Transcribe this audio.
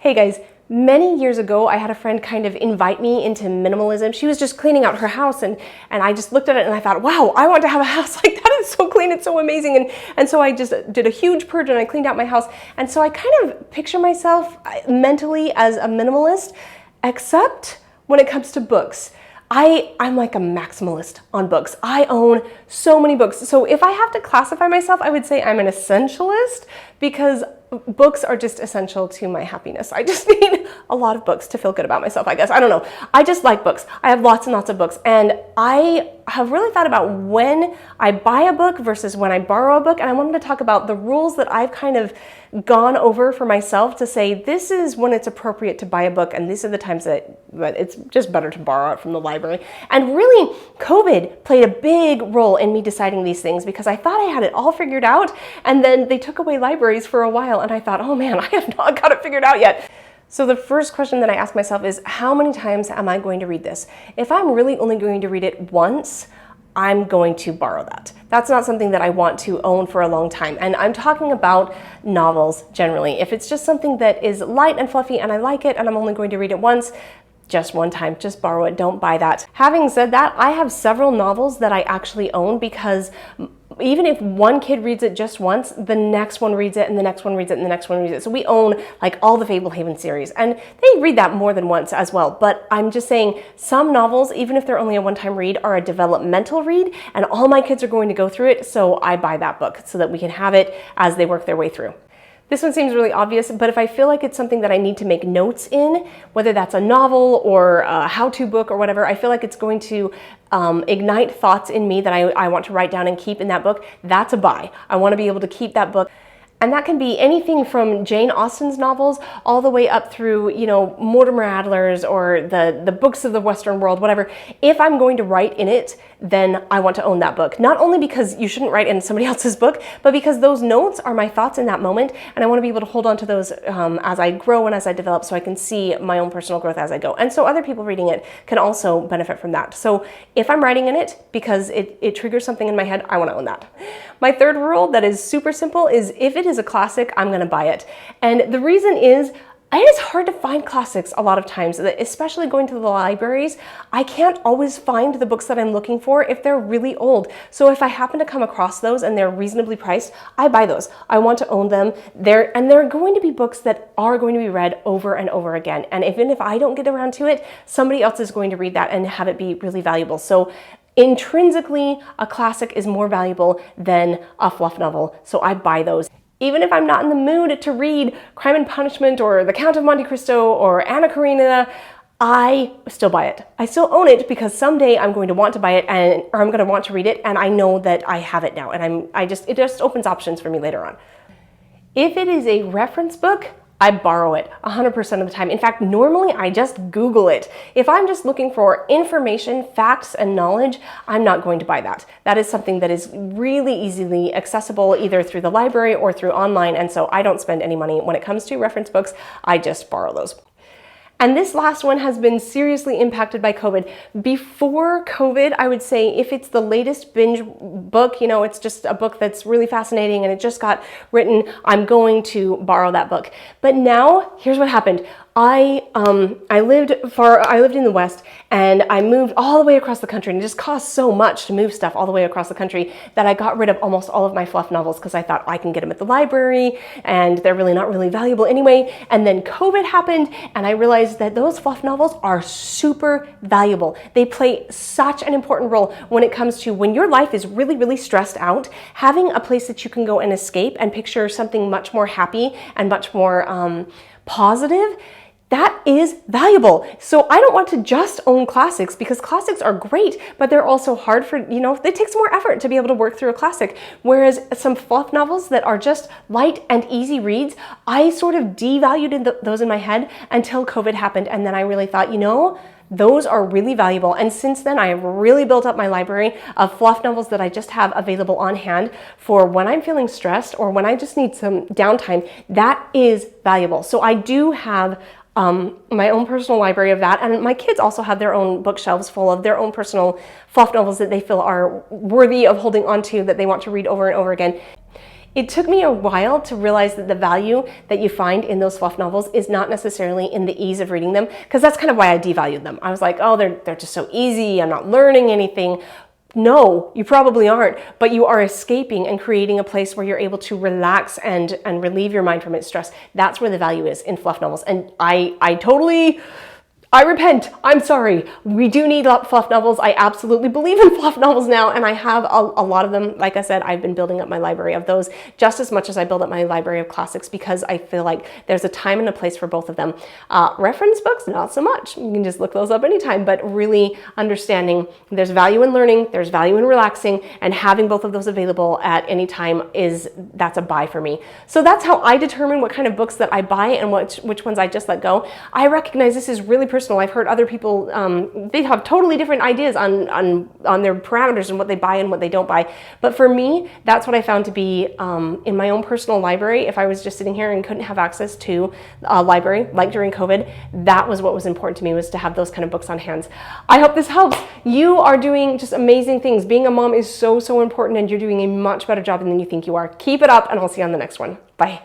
Hey guys, many years ago I had a friend kind of invite me into minimalism. She was just cleaning out her house and I just looked at it and I thought, wow, I want to have a house like that. It's so clean, it's so amazing. And so I just did a huge purge and I cleaned out my house. And so I kind of picture myself mentally as a minimalist, except when it comes to books. I'm like a maximalist on books. I own so many books. So if I have to classify myself, I would say I'm an essentialist because books are just essential to my happiness. I just need a lot of books to feel good about myself, I guess. I don't know. I just like books. I have lots and lots of books. And I have really thought about when I buy a book versus when I borrow a book. And I wanted to talk about the rules that I've kind of gone over for myself to say, this is when it's appropriate to buy a book. And these are the times that it's just better to borrow it from the library. And really, COVID played a big role in me deciding these things because I thought I had it all figured out. And then they took away libraries for a while. And I thought, oh man, I have not got it figured out yet. So the first question that I ask myself is, how many times am I going to read this? If I'm really only going to read it once, I'm going to borrow that. That's not something that I want to own for a long time. And I'm talking about novels generally. If it's just something that is light and fluffy and I like it and I'm only going to read it once, just one time, just borrow it, don't buy that. Having said that, I have several novels that I actually own because even if one kid reads it just once, the next one reads it and the next one reads it and the next one reads it. So we own like all the Fablehaven series and they read that more than once as well. But I'm just saying some novels, even if they're only a one-time read, are a developmental read and all my kids are going to go through it. So I buy that book so that we can have it as they work their way through. This one seems really obvious, but if I feel like it's something that I need to make notes in, whether that's a novel or a how-to book or whatever, I feel like it's going to ignite thoughts in me that I want to write down and keep in that book, that's a buy. I want to be able to keep that book. And that can be anything from Jane Austen's novels all the way up through, you know, Mortimer Adler's or the books of the Western world, whatever. If I'm going to write in it, then I want to own that book. Not only because you shouldn't write in somebody else's book, but because those notes are my thoughts in that moment. And I want to be able to hold on to those as I grow and as I develop so I can see my own personal growth as I go. And so other people reading it can also benefit from that. So if I'm writing in it because it triggers something in my head, I want to own that. My third rule that is super simple is if it is a classic, I'm going to buy it. And the reason is it is hard to find classics a lot of times, especially going to the libraries. I can't always find the books that I'm looking for if they're really old. So if I happen to come across those and they're reasonably priced, I buy those. I want to own them. They're going to be books that are going to be read over and over again. And even if I don't get around to it, somebody else is going to read that and have it be really valuable. So intrinsically, a classic is more valuable than a fluff novel. So I buy those. Even if I'm not in the mood to read Crime and Punishment or The Count of Monte Cristo or Anna Karenina, I still buy it. I still own it because someday I'm going to want to buy it or I'm going to want to read it and I know that I have it now and it just opens options for me later on. If it is a reference book, I borrow it 100% of the time. In fact, normally I just Google it. If I'm just looking for information, facts, and knowledge, I'm not going to buy that. That is something that is really easily accessible either through the library or through online, and so I don't spend any money. When it comes to reference books, I just borrow those. And this last one has been seriously impacted by COVID. Before COVID, I would say if it's the latest binge book, you know, it's just a book that's really fascinating and it just got written, I'm going to borrow that book. But now, here's what happened. I lived in the West and I moved all the way across the country and it just cost so much to move stuff all the way across the country that I got rid of almost all of my fluff novels because I thought I can get them at the library and they're really not really valuable anyway. And then COVID happened and I realized that those fluff novels are super valuable. They play such an important role when it comes to when your life is really, really stressed out, having a place that you can go and escape and picture something much more happy and much more positive. That is valuable. So I don't want to just own classics because classics are great, but they're also hard for, you know, it takes more effort to be able to work through a classic. Whereas some fluff novels that are just light and easy reads, I sort of devalued those in my head until COVID happened. And then I really thought, you know, those are really valuable. And since then, I have really built up my library of fluff novels that I just have available on hand for when I'm feeling stressed or when I just need some downtime. That is valuable. So I do have my own personal library of that, and my kids also have their own bookshelves full of their own personal fluff novels that they feel are worthy of holding on to, that they want to read over and over again. It took me a while to realize that the value that you find in those fluff novels is not necessarily in the ease of reading them, because that's kind of why I devalued them. I was like, oh, they're just so easy, I'm not learning anything. No, you probably aren't, but you are escaping and creating a place where you're able to relax and relieve your mind from its stress. That's where the value is in fluff novels. And I repent. I'm sorry. We do need fluff novels. I absolutely believe in fluff novels now, and I have a lot of them. Like I said, I've been building up my library of those just as much as I build up my library of classics, because I feel like there's a time and a place for both of them. Reference books, not so much. You can just look those up anytime, but really understanding there's value in learning, there's value in relaxing, and having both of those available at any time that's a buy for me. So that's how I determine what kind of books that I buy and which ones I just let go. I recognize this is really personal. I've heard other people, they have totally different ideas on their parameters and what they buy and what they don't buy. But for me, that's what I found to be in my own personal library. If I was just sitting here and couldn't have access to a library, like during COVID, that was what was important to me, was to have those kind of books on hand. I hope this helps. You are doing just amazing things. Being a mom is so, so important, and you're doing a much better job than you think you are. Keep it up, and I'll see you on the next one. Bye.